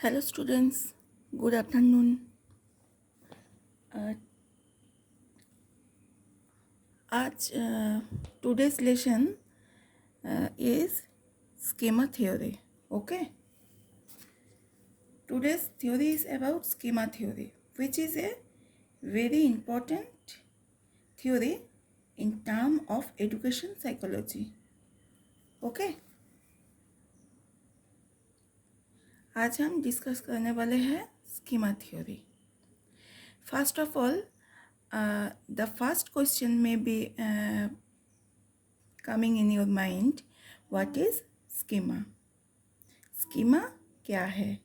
Hello students, good afternoon. आज today's lesson is schema theory. Okay, today's theory is about schema theory, which is a very important theory in term of education psychology. Okay, आज हम discuss करने वाले हैं schema theory. First of all, the first question may be coming in your mind, what is schema? Schema क्या है?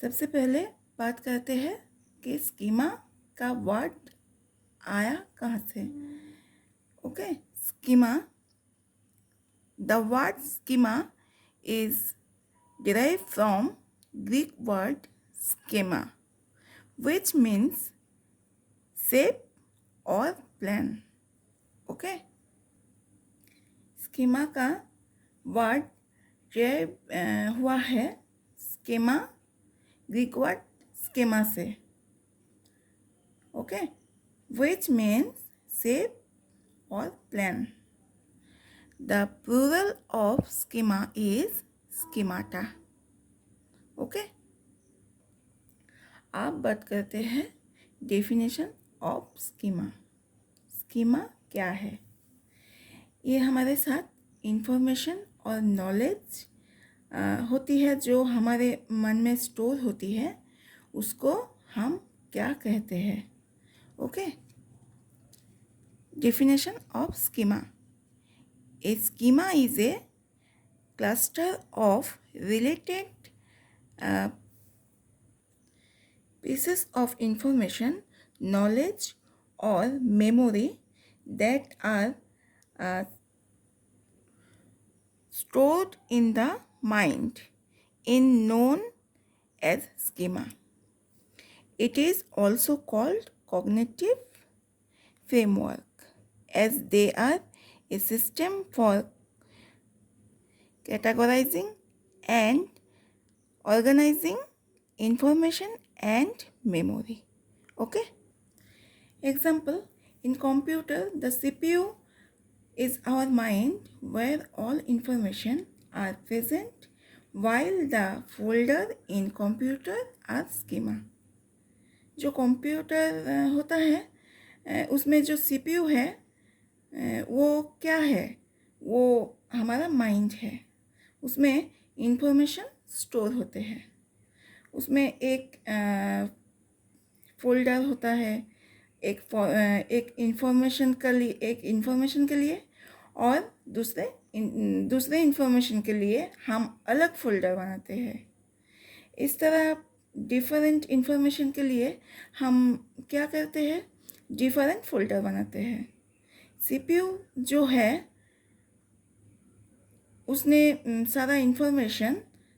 सबसे पहले बात करते हैं कि स्कीमा का वर्ड आया कहाँ से. Okay, schema, the word schema is derived from Greek word schema, which means shape or plan. Okay, schema का वर्ड derive हुआ है स्कीमा, ग्रीक वर्ड स्कीमा से. Okay, which means shape or plan. The plural of schema is schemata. Okay, अब बात करते हैं definition of schema. Schema क्या है? ये हमारे साथ इंफॉर्मेशन और नॉलेज होती है जो हमारे मन में स्टोर होती है, उसको हम क्या कहते हैं? Okay, definition of schema. A schema is a cluster of related pieces of information, knowledge or memory that are stored in the mind in known as schema. It is also called cognitive framework, as they are a system for categorizing and organizing information and memory. Okay? Example, in computer, the CPU is our mind where all information are present, while the folder in computer are schema. जो computer होता है उसमें जो CPU है वो क्या है? वो हमारा माइंड है. उसमें इंफॉर्मेशन स्टोर होते हैं. उसमें एक फोल्डर होता है, एक इंफॉर्मेशन के लिए और दूसरे इंफॉर्मेशन के लिए हम अलग फोल्डर बनाते हैं. इस तरह डिफरेंट इंफॉर्मेशन के लिए हम क्या करते हैं? डिफरेंट फोल्डर बनाते हैं. सीपीयू जो है उसने सारा इंफॉर्मेशन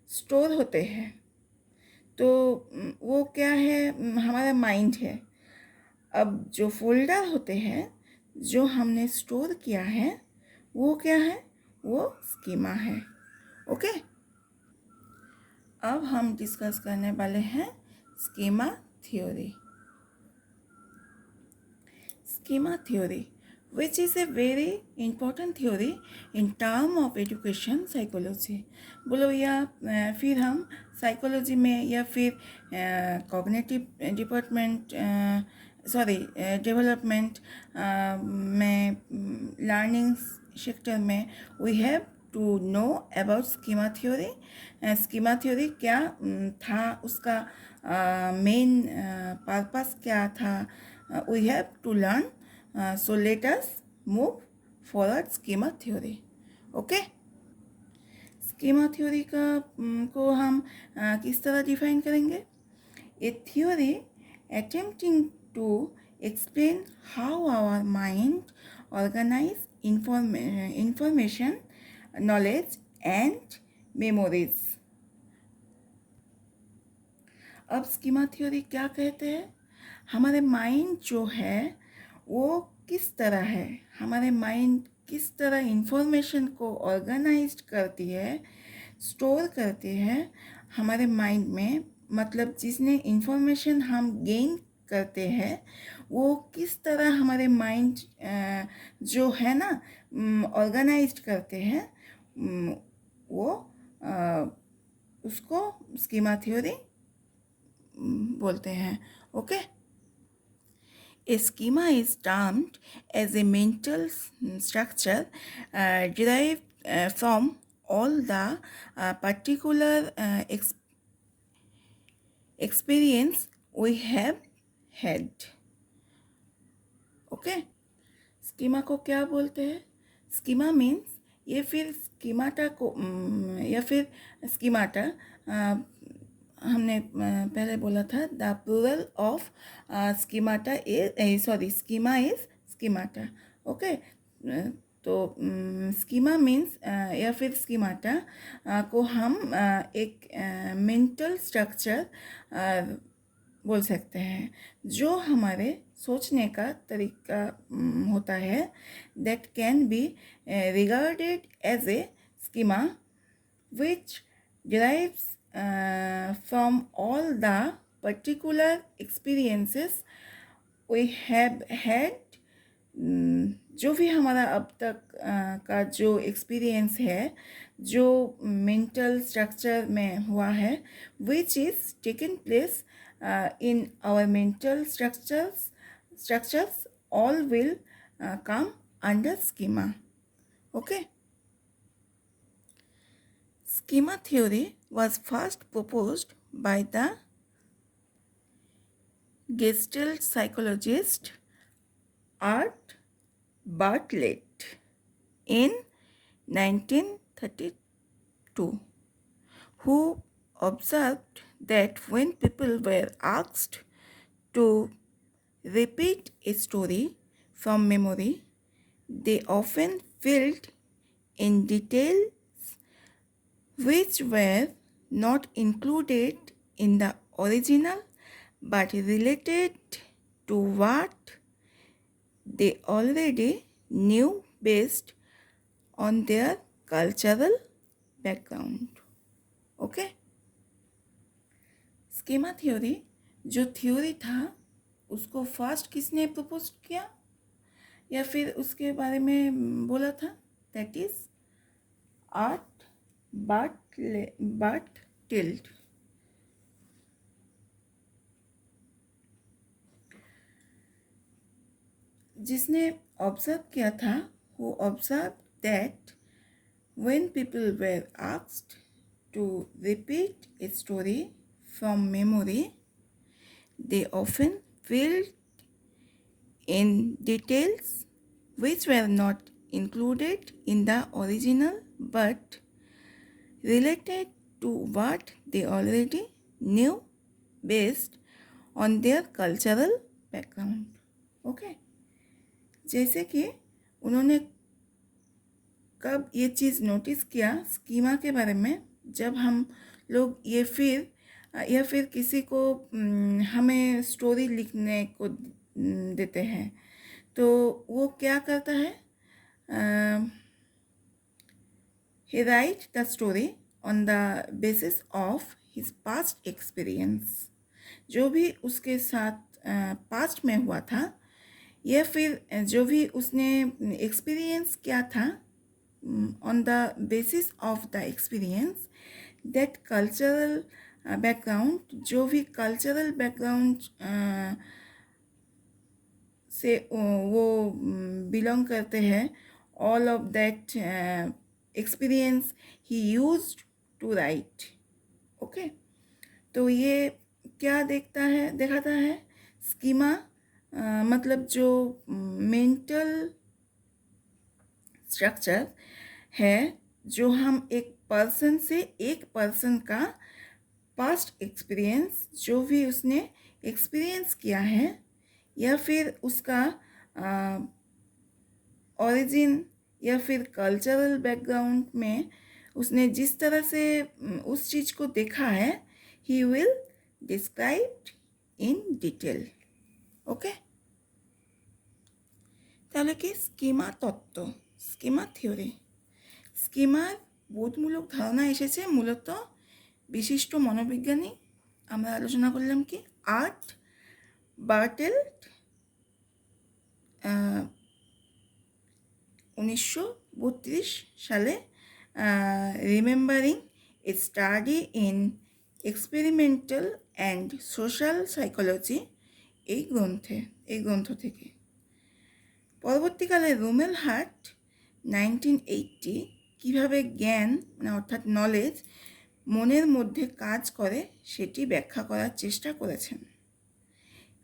स्टोर होते हैं, तो वो क्या है? हमारा माइंड है. अब जो फोल्डर होते हैं जो हमने स्टोर किया है वो क्या है? वो स्कीमा है. ओके, अब हम डिस्कस करने वाले हैं schema theory. Schema theory which is a very important theory in term of education psychology. बोलो या फिर हम साइकोलॉजी में या फिर कॉग्निटिव डिपार्टमेंट डेवलपमेंट में लर्निंग सेक्टर में we have to know about schema theory. Schema theory क्या था, उसका मेन पर्पस क्या था, we have to learn. So let us move forward schema theory. Okay, schema theory को हम किस तरह डिफाइन करेंगे? A theory attempting to explain how our mind organize information, knowledge and memories. अब स्कीमा थ्योरी क्या कहते हैं? हमारे माइंड जो है वो किस तरह है, हमारे माइंड किस तरह इंफॉर्मेशन को ऑर्गेनाइज्ड करती है, स्टोर करती है हमारे माइंड में, मतलब जिसने इंफॉर्मेशन हम गेन करते हैं वो किस तरह हमारे माइंड जो है ना ऑर्गेनाइज्ड करते हैं, वो उसको स्कीमा थ्योरी बोलते हैं. Okay. A schema is termed as a mental structure derived from all the particular experience we have had. Okay. Schema को क्या बोलते हैं? स्कीमा मीन्स ये फिर स्कीमाटा को या फिर स्कीमाटा हमने पहले बोला था the plural of schemata is schema is schemata. Okay. तो स्कीमा मीन्स या फिर स्कीमाटा को हम एक मेंटल स्ट्रक्चर बोल सकते हैं जो हमारे सोचने का तरीका होता है. That can be regarded as a schema which derives from all the particular experiences we have had. जो भी हमारा अब तक का जो एक्सपीरियंस है, जो मेंटल स्ट्रक्चर में हुआ है, which is taken place in our mental structures all will come under schema. Okay. Schema theory was first proposed by the Gestalt psychologist Art Bartlett in 1932, who observed that when people were asked to repeat a story from memory, they often filled in details which were not included in the original but related to what they already knew based on their cultural background. Okay. Schema theory जो theory था उसको first किसने propose किया या फिर उसके बारे में बोला था? That is art Bartlett. जिसने ऑब्जर्व किया था, who observed that when people were asked to repeat a story from memory, they often filled in details which were not included in the original but related to what they already knew based on their cultural background. Okay. जैसे कि उन्होंने कब ये चीज़ notice किया schema के बारे में, जब हम लोग ये फिर या फिर किसी को हमें स्टोरी लिखने को देते हैं तो वो क्या करता है? he write the story on the basis of his past experience. जो भी उसके साथ पास्ट में हुआ था या फिर जो भी उसने एक्सपीरियंस किया था, on the basis of the experience that cultural background, जो भी कल्चरल बैकग्राउंड से वो बिलोंग करते हैं, ऑल ऑफ दैट एक्सपीरियंस ही यूज्ड टू राइट. ओके. तो ये क्या दिखाता है? स्कीमा मतलब जो मेंटल स्ट्रक्चर है जो हम एक पर्सन से एक पर्सन का पास्ट एक्सपीरियंस, जो भी उसने एक्सपीरियंस किया है या फिर उसका ओरिजिन या फिर कल्चरल बैकग्राउंड में उसने जिस तरह से उस चीज़ को देखा है, he will describe in detail. Okay. তাহলে কি স্কিমা তত্ত্ব, স্কিমা থিওরি. স্কিমার বোধমূলক ধারণা এসেছে মূলত বিশিষ্ট মনোবিজ্ঞানী আমরা আলোচনা করলাম কি আর্ট বার্টেল্ট 1932 সালে remembering a study in experimental and social psychology এই গ্রন্থ থেকে। পরবর্তীকালে রুমেল হার্ট 1980 কীভাবে জ্ঞান অর্থাৎ নলেজ মনের মধ্যে কাজ করে সেটি ব্যাখ্যা করার চেষ্টা করেছেন।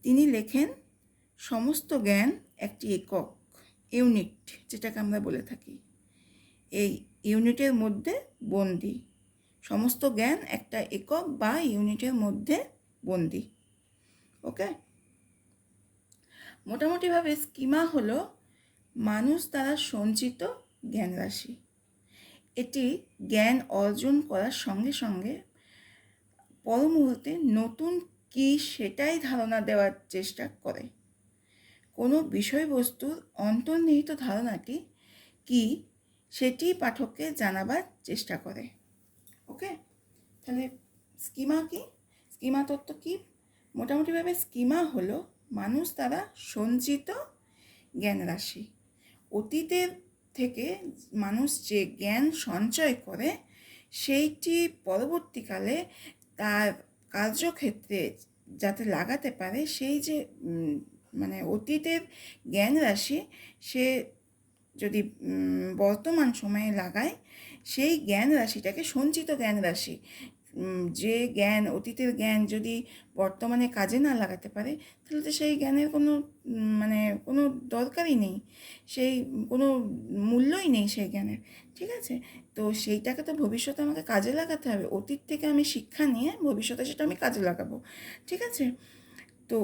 তিনি লেখেন, সমস্ত জ্ঞান একটি একক ইউনিট, যেটাকে আমরা বলে থাকি, এই ইউনিটের মধ্যে বন্দি। সমস্ত জ্ঞান একটা একক বা ইউনিটের মধ্যে বন্দি। ওকে, মোটামুটিভাবে স্কিমা হলো মানুষ দ্বারা সঞ্চিত জ্ঞান রাশি। এটি জ্ঞান অর্জন করার সঙ্গে সঙ্গে পর মুহূর্তে নতুন কি সেটাই ধারণা দেওয়ার চেষ্টা করে। কোনো বিষয়বস্তুর অন্তর্নিহিত ধারণাটি কি সেটি পাঠককে জানাবার চেষ্টা করে। ওকে, তাহলে স্কিমা কি, স্কিমা তত্ত্ব কি? মোটামুটিভাবে স্কিমা হলো মানুষ দ্বারা সঞ্চিত জ্ঞান রাশি। অতীতের থেকে মানুষ যে জ্ঞান সঞ্চয় করে সেইটি পরবর্তীকালে তার কার্যক্ষেত্রে যাতে লাগাতে পারে, সেই যে অতীতের জ্ঞান রাশি সে যদি বর্তমান সময়ে লাগায়, সেই জ্ঞান রাশিটাকে সঞ্চিত জ্ঞান রাশি। যে জ্ঞান, অতীতের জ্ঞান যদি বর্তমানে কাজে না লাগাতে পারে, তাহলে তো সেই জ্ঞানের কোনো দরকারই নেই, সেই কোনো মূল্যই নেই সেই জ্ঞানের। ঠিক আছে, তো সেইটাকে তো ভবিষ্যতে আমাকে কাজে লাগাতে হবে। অতীত থেকে আমি শিক্ষা নিয়ে ভবিষ্যতে সেটা আমি কাজে লাগাবো। ঠিক আছে, তো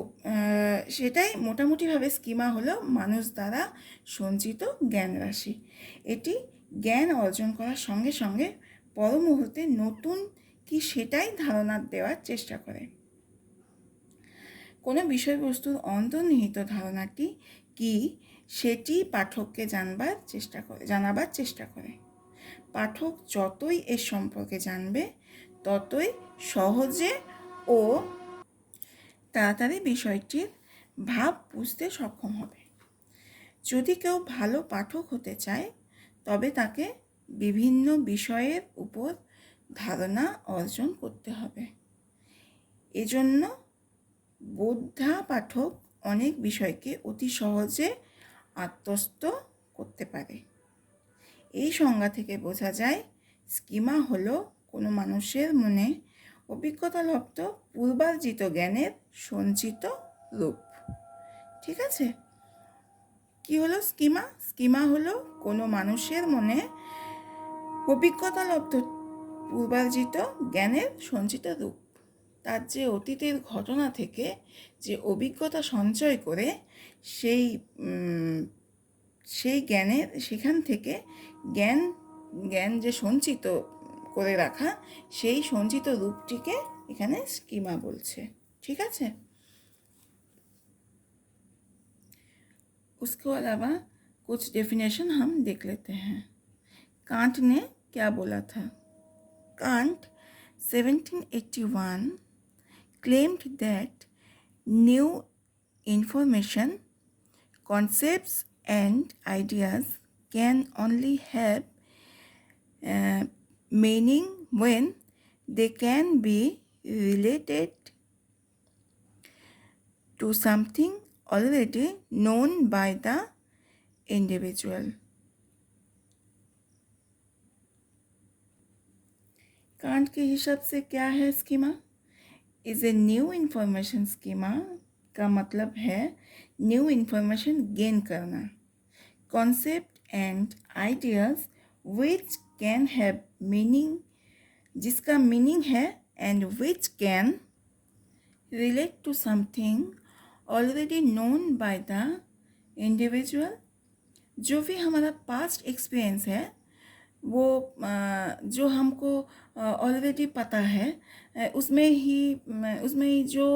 সেটাই মোটামুটিভাবে স্কিমা হলো মানুষ দ্বারা সঞ্চিত জ্ঞান রাশি। এটি জ্ঞান অর্জন করার সঙ্গে সঙ্গে পর মুহূর্তে নতুন কি সেটাই ধারণা দেওয়ার চেষ্টা করে। কোনো বিষয়বস্তুর অন্তর্নিহিত ধারণাটি কি সেটি পাঠককে জানাবার চেষ্টা করে। পাঠক যতই এর সম্পর্কে জানবে ততই সহজে ও তাড়াতাড়ি বিষয়টির ভাব বুঝতে সক্ষম হবে। যদি কেউ ভালো পাঠক হতে চায় তবে তাকে বিভিন্ন বিষয়ের উপর ধারণা অর্জন করতে হবে। এজন্য বোদ্ধা পাঠক অনেক বিষয়কে অতি সহজে আত্মস্থ করতে পারে। এই সংজ্ঞা থেকে বোঝা যায় স্কিমা হলো কোনো মানুষের মনে অভিজ্ঞতালব্ধ পূর্বার্জিত জ্ঞানের সঞ্চিত রূপ। ঠিক আছে, কি হলো স্কিমা? স্কিমা হলো কোনো মানুষের মনে অভিজ্ঞতালব্ধ পূর্বার্জিত জ্ঞানের সঞ্চিত রূপ। তার যে অতীতের ঘটনা থেকে যে অভিজ্ঞতা সঞ্চয় করে সেই জ্ঞানের, সেখান থেকে জ্ঞান যে সঞ্চিত করে রাখা, সেই সঞ্চিত রূপটিকে এখানে স্কিমা বলছে। ঠিক আছে, उसके अलावा कुछ डेफिनेशन हम देख लेते हैं। कांट ने क्या बोला था? Can't 1781 claimed that new information, concepts and ideas can only have meaning when they can be related to something already known by the individual. Kant के हिसाब से क्या है schema? Is a new information. Schema का मतलब है new information gain करना, concept and ideas which can have meaning, जिसका मीनिंग है, and which can relate to something already known by the individual. जो भी हमारा पास्ट एक्सपीरियंस है वो जो हमको ऑलरेडी पता है, उसमें ही जो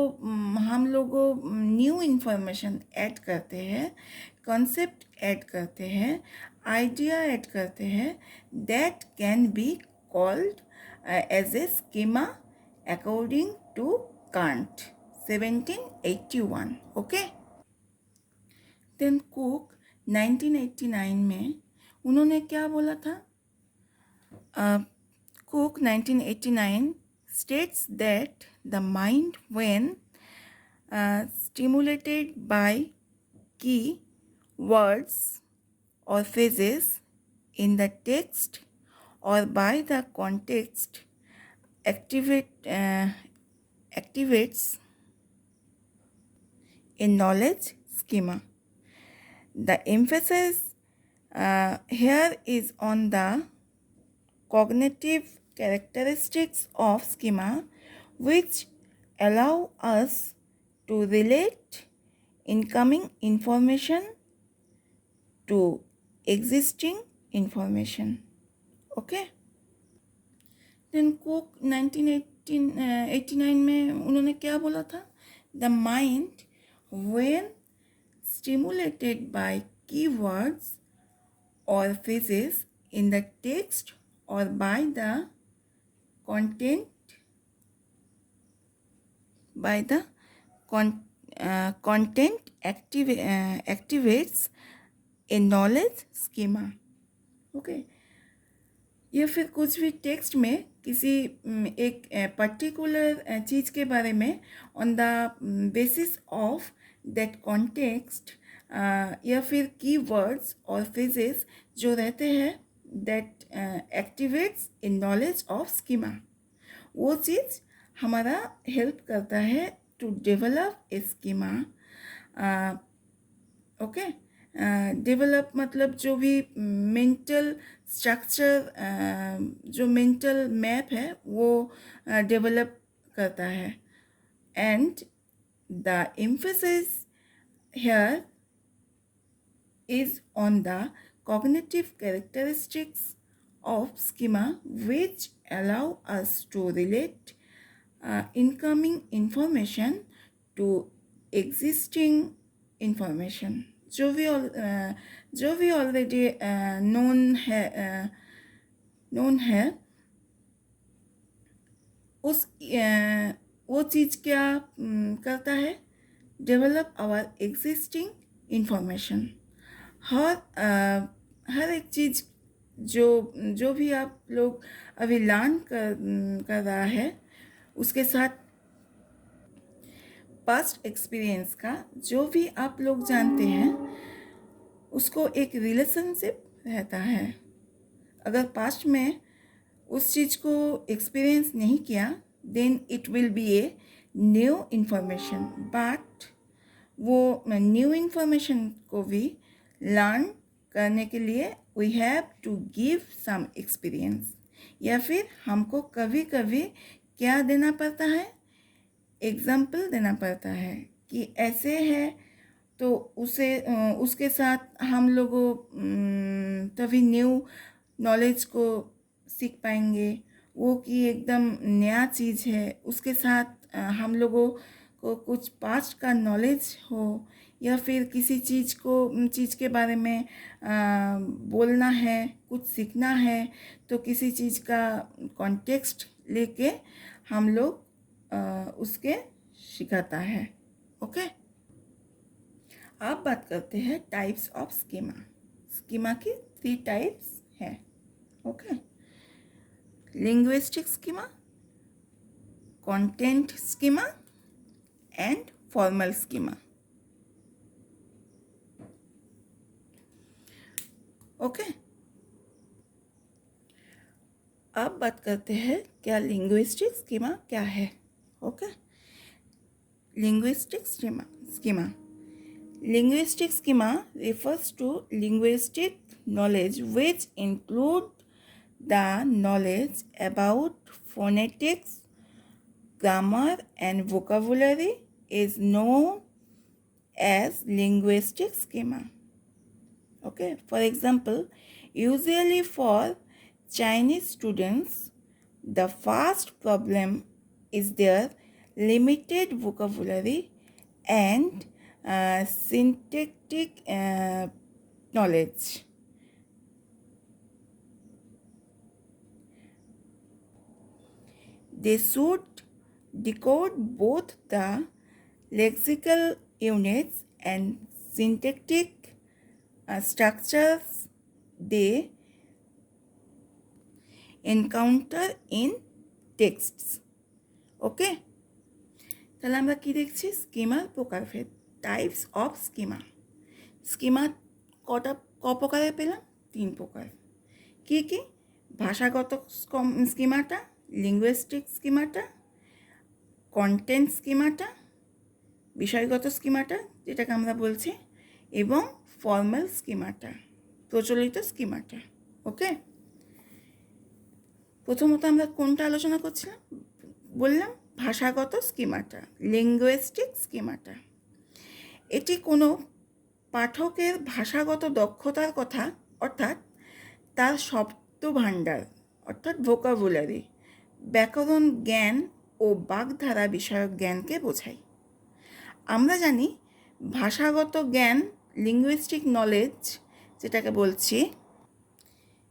हम लोग न्यू इन्फॉर्मेशन ऐड करते हैं, कॉन्सेप्ट ऐड करते हैं, आइडिया ऐड करते हैं, that can be called as a schema according to Kant, 1781. Okay. Then Cook 1989 में उन्होंने क्या बोला था? Cook 1989 states that the mind, when stimulated by key words or phrases in the text or by the context, activates a knowledge schema. The emphasis here is on the cognitive characteristics of schema, which allow us to relate incoming information to existing information. Okay. Then Cook 1989 में उन्होंने क्या बोला था? The mind, when stimulated by keywords or phrases in the text or by the content, content activates a knowledge schema. Okay. या फिर कुछ भी text में किसी एक पर्टिकुलर चीज़ के बारे में on the basis of that context या फिर की वर्ड्स और फ्रेजेस जो रहते हैं that activates in knowledge of schema, वो चीज़ हमारा हेल्प करता है to develop a schema. Okay. Develop मतलब जो भी मेंटल स्ट्रक्चर, जो मेंटल मैप है वो डेवलप करता है. And the emphasis here is on the cognitive characteristics of schema, which allow us to relate incoming information to existing information. जो भी ऑलरेडी नोन है उस वो चीज़ क्या करता है? Develop our existing information. हर एक चीज़ जो भी आप लोग अभी लर्न कर रहा है उसके साथ पास्ट एक्सपीरियंस का जो भी आप लोग जानते हैं उसको एक रिलेशनशिप रहता है. अगर पास्ट में उस चीज़ को एक्सपीरियंस नहीं किया then it will be a new information, but वो न्यू इन्फॉर्मेशन को भी लर्न करने के लिए we have to give some experience, या फिर हमको कभी कभी क्या देना पड़ता है? एग्जाम्पल देना पड़ता है कि ऐसे है तो उसके साथ हम लोगों तभी न्यू नॉलेज को सीख पाएंगे. वो कि एकदम नया चीज़ है, उसके साथ हम लोगों को कुछ पास्ट का नॉलेज हो, या फिर किसी चीज़ के बारे में बोलना है, कुछ सीखना है तो किसी चीज़ का कॉन्टेक्स्ट लेके हम लोग उसके सिखाता है. ओके. अब बात करते हैं टाइप्स ऑफ स्कीमा. स्कीमा की 3 टाइप्स हैं. Okay. Linguistic schema, content schema and formal schema. Okay. अब बात करते हैं क्या लिंग्विस्टिक स्कीमा क्या है. Okay. Linguistic schema. Linguistic schema refers to linguistic knowledge which include the knowledge about phonetics, grammar and vocabulary is known as linguistic schema. Okay, for example, usually for Chinese students, the first problem is their limited vocabulary and syntactic knowledge. They should decode both the lexical units and syntactic structures they encounter in texts. ওকে, তাহলে আমরা কি দেখছি? Schema প্রকারভেদ, types of schema. Schema ক প্রকারে পেলাম? 3 প্রকার। কি কি? ভাষাগত স্কিমাটা, লিঙ্গুইস্টিক স্কিমাটা, কন্টেন্ট স্কিমাটা, বিষয়গত স্কিমাটা যেটাকে আমরা বলছি, এবং ফর্মাল স্কিমাটা, প্রচলিত স্কিমাটা। ওকে, প্রথমত আমরা কোনটা আলোচনা করছিলাম? বললাম ভাষাগত স্কিমাটা, লিঙ্গুইস্টিক স্কিমাটা। এটি কোনো পাঠকের ভাষাগত দক্ষতার কথা, অর্থাৎ তার শব্দভাণ্ডার অর্থাৎ ভোকাবুলারি, ব্যাকরণ জ্ঞান ও বাগধারা বিষয়ক জ্ঞানকে বোঝায়। আমরা জানি ভাষাগত জ্ঞান, লিঙ্গুইস্টিক নলেজ যেটাকে বলছি,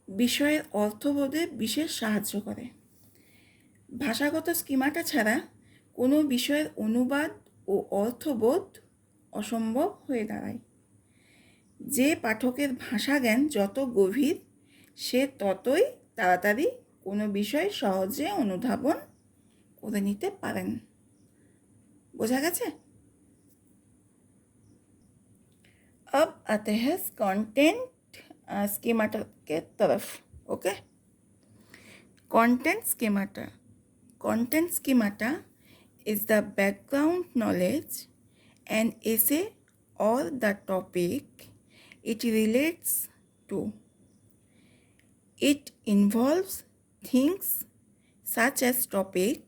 বিষয়ের অর্থবোধে বিশেষ সাহায্য করে। ভাষাগত স্কিমাটা ছাড়া কোনো বিষয়ের অনুবাদ ও অর্থবোধ অসম্ভব হয়ে দাঁড়ায়। যে পাঠকের ভাষা জ্ঞান যত গভীর, সে ততই তাড়াতাড়ি কোনো বিষয় সহজে অনুধাবন করে নিতে পারেন। বোঝা গেছে? अब आते हैं कंटेंट स्कीमाटा के तरफ। Okay, content schemata is the background knowledge and essay or the topic it relates to. It involves things such as topic,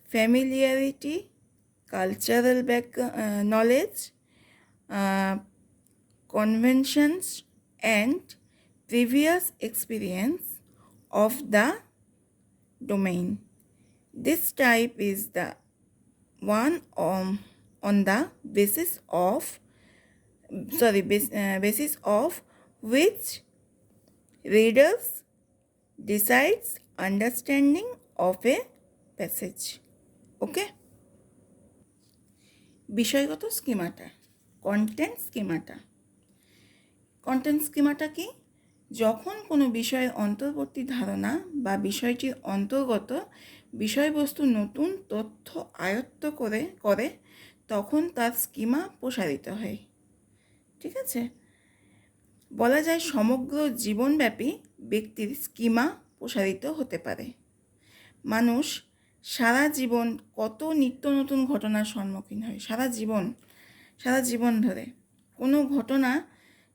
familiarity, cultural knowledge, conventions and previous experience of the domain. This type is the one on the basis of which readers decides understanding of a passage. Okay? বিষয়গত schemata, content schemata. Content schemata কি? যখন কোনো বিষয়ের অন্তর্বর্তী ধারণা বা বিষয়টির অন্তর্গত বিষয়বস্তু নতুন তথ্য আয়ত্ত করে তখন তার স্কিমা প্রসারিত হয়। ঠিক আছে, বলা যায় সমগ্র জীবনব্যাপী ব্যক্তির স্কিমা প্রসারিত হতে পারে। মানুষ সারা জীবন কত নিত্য নতুন ঘটনার সম্মুখীন হয়, সারা জীবন ধরে। কোনো ঘটনা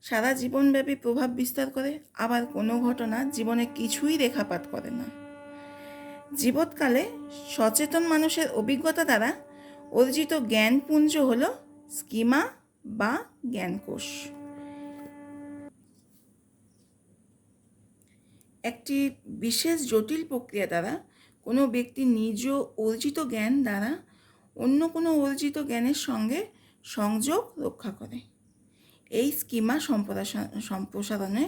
সারা জীবনব্যাপী প্রভাব বিস্তার করে, আবার কোনো ঘটনা জীবনে কিছুই রেখাপাত করে না। জীবৎকালে সচেতন মানুষের অভিজ্ঞতা দ্বারা অর্জিত জ্ঞানপুঞ্জ হল স্কিমা বা জ্ঞানকোষ। একটি বিশেষ জটিল প্রক্রিয়া দ্বারা কোনো ব্যক্তি নিজ অর্জিত জ্ঞান দ্বারা অন্য কোনো অর্জিত জ্ঞানের সঙ্গে সংযোগ রক্ষা করে। এই স্কিমা সম্প্রসারণে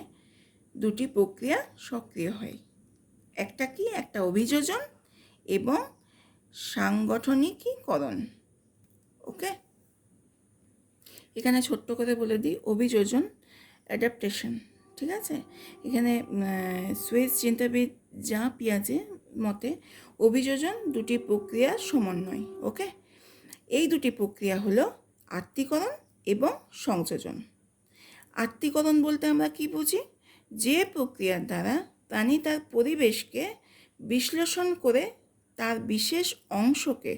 দুটি প্রক্রিয়া সক্রিয় হয়। একটা কি? একটা অভিযোজন এবং সাংগঠনিকীকরণ। ওকে, এখানে ছোট্ট করে বলে দিই, অভিযোজন অ্যাডাপ্টেশন। ঠিক আছে, এখানে সুইস চিন্তাবিদ যা পিয়াজের মতে অভিযোজন দুটি প্রক্রিয়ার সমন্বয়। ওকে, এই দুটি প্রক্রিয়া হলো আত্মীকরণ এবং সংযোজন। আত্মীকরণ বলতে আমরা কি বুঝি? যে প্রক্রিয়ার দ্বারা প্রাণী তার পরিবেশকে বিশ্লেষণ করে তার বিশেষ অংশকে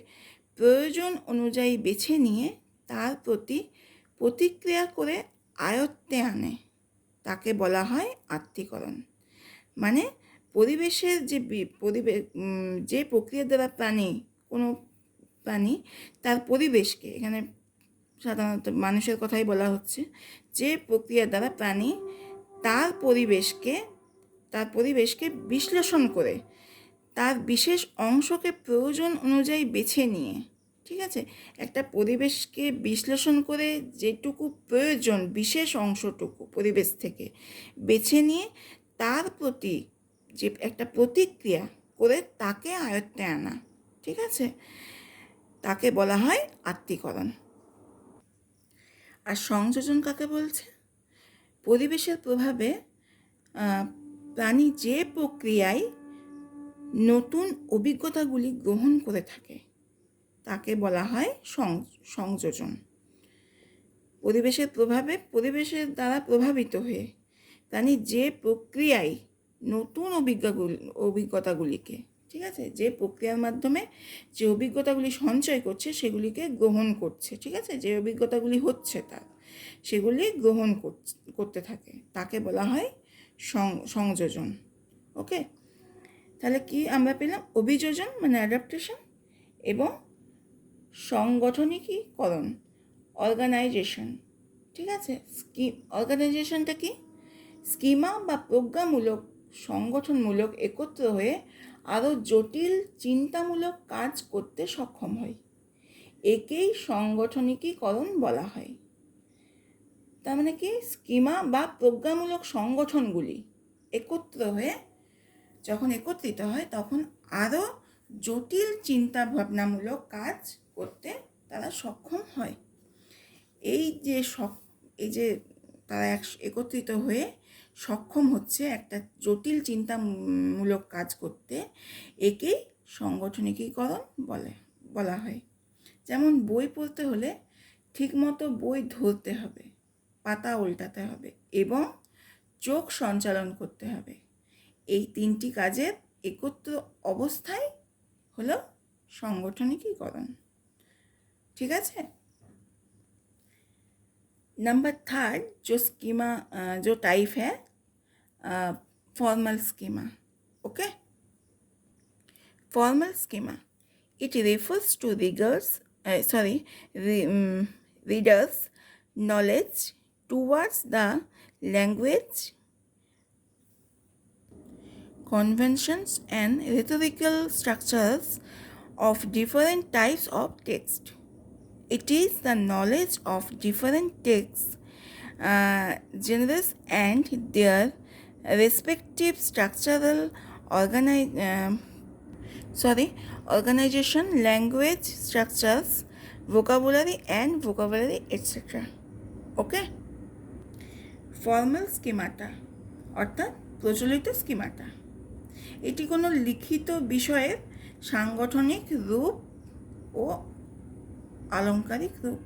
প্রয়োজন অনুযায়ী বেছে নিয়ে তার প্রতি প্রতিক্রিয়া করে আয়ত্তে আনে, তাকে বলা হয় আত্মীকরণ। মানে পরিবেশের যে প্রক্রিয়ার দ্বারা কোনো প্রাণী তার পরিবেশকে, এখানে সাধারণত মানুষের কথাই বলা হচ্ছে, যে প্রক্রিয়ার দ্বারা প্রাণী তার পরিবেশকে বিশ্লেষণ করে তার বিশেষ অংশকে প্রয়োজন অনুযায়ী বেছে নিয়ে, ঠিক আছে, একটা পরিবেশকে বিশ্লেষণ করে যেটুকু প্রয়োজন বিশেষ অংশটুকু পরিবেশ থেকে বেছে নিয়ে তার প্রতি যে একটা প্রতিক্রিয়া করে তাকে আয়ত্তে আনা, ঠিক আছে, তাকে বলা হয় আত্মীকরণ। আর সংযোজন কাকে বলছে? পরিবেশের প্রভাবে প্রাণী যে প্রক্রিয়ায় নতুন অভিজ্ঞতাগুলি গ্রহণ করে থাকে তাকে বলা হয় সংযোজন। পরিবেশের দ্বারা প্রভাবিত হয়ে প্রাণী যে প্রক্রিয়ায় নতুন অভিজ্ঞতাগুলিকে, ঠিক আছে, যে প্রক্রিয়ার মাধ্যমে যে অভিজ্ঞতাগুলি সঞ্চয় করছে সেগুলিকে গ্রহণ করছে, ঠিক আছে, যে অভিজ্ঞতাগুলি হচ্ছে তার সেগুলি গ্রহণ করতে থাকে তাকে বলা হয় সংযোজন। ওকে, তাহলে কি আমরা পেলাম? অভিযোজন মানে অ্যাডাপ্টেশন এবং সংগঠনিকীকরণ অর্গানাইজেশন, ঠিক আছে। অর্গানাইজেশনটা কি? স্কিমা বা প্রজ্ঞামূলক সংগঠনমূলক একত্র হয়ে আরও জটিল চিন্তামূলক কাজ করতে সক্ষম হয়, একেই সংগঠনিকীকরণ বলা হয়। তার মানে কি? স্কিমা বা প্রজ্ঞামূলক সংগঠনগুলি একত্র হয়ে যখন একত্রিত হয় তখন আরও জটিল চিন্তা ভাবনামূলক কাজ করতে তারা সক্ষম হয়। এই যে তারা একত্রিত হয়ে সক্ষম হচ্ছে একটা জটিল চিন্তামূলক কাজ করতে, একেই সংগঠনিকীকরণ বলা হয়। যেমন বই পড়তে হলে ঠিকমতো বই ধরতে হবে, পাতা উল্টাতে হবে এবং চোখ সঞ্চালন করতে হবে। এই তিনটি কাজের একত্র অবস্থায় হলো সংগঠনিকীকরণ, ঠিক আছে। नंबर 3 जो टाइप है formal schema. Okay, formal schema, it refers to readers knowledge towards the language, conventions and rhetorical structures of different types of text. It is the knowledge of different text genres and their respective structural organization, language structures, vocabulary etc. Okay, formal স্কিমাটা অর্থাৎ প্রচলিত স্কিমাটা, এটি কোনো লিখিত বিষয়ের সাংগঠনিক রূপ ও আলংকারিক রূপ।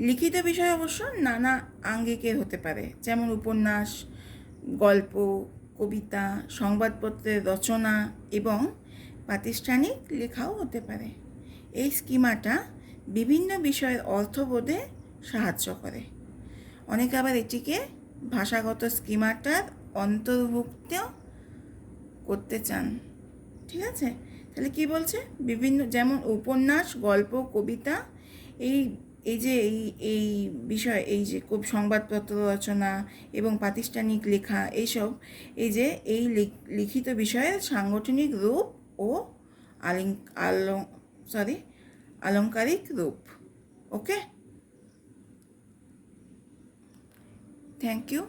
লিখিত বিষয় অবশ্য নানা আঙ্গিকের হতে পারে, যেমন উপন্যাস, গল্প, কবিতা, সংবাদপত্রের রচনা এবং প্রাতিষ্ঠানিক লেখাও হতে পারে। এই স্কিমাটা বিভিন্ন বিষয়ের অর্থবোধে সাহায্য করে। অনেকে আবার এটিকে ভাষাগত স্কিমাটার অন্তর্ভুক্ত করতে চান, ঠিক আছে। তাহলে কি বলছে? বিভিন্ন, যেমন উপন্যাস, গল্প, কবিতা, এই বিষয়, এই যে সংবাদপত্র রচনা এবং প্রাতিষ্ঠানিক লেখা, এইসব এই লিখিত বিষয়ের সাংগঠনিক রূপ ও আলংকারিক রূপ। ওকে, থ্যাংক ইউ।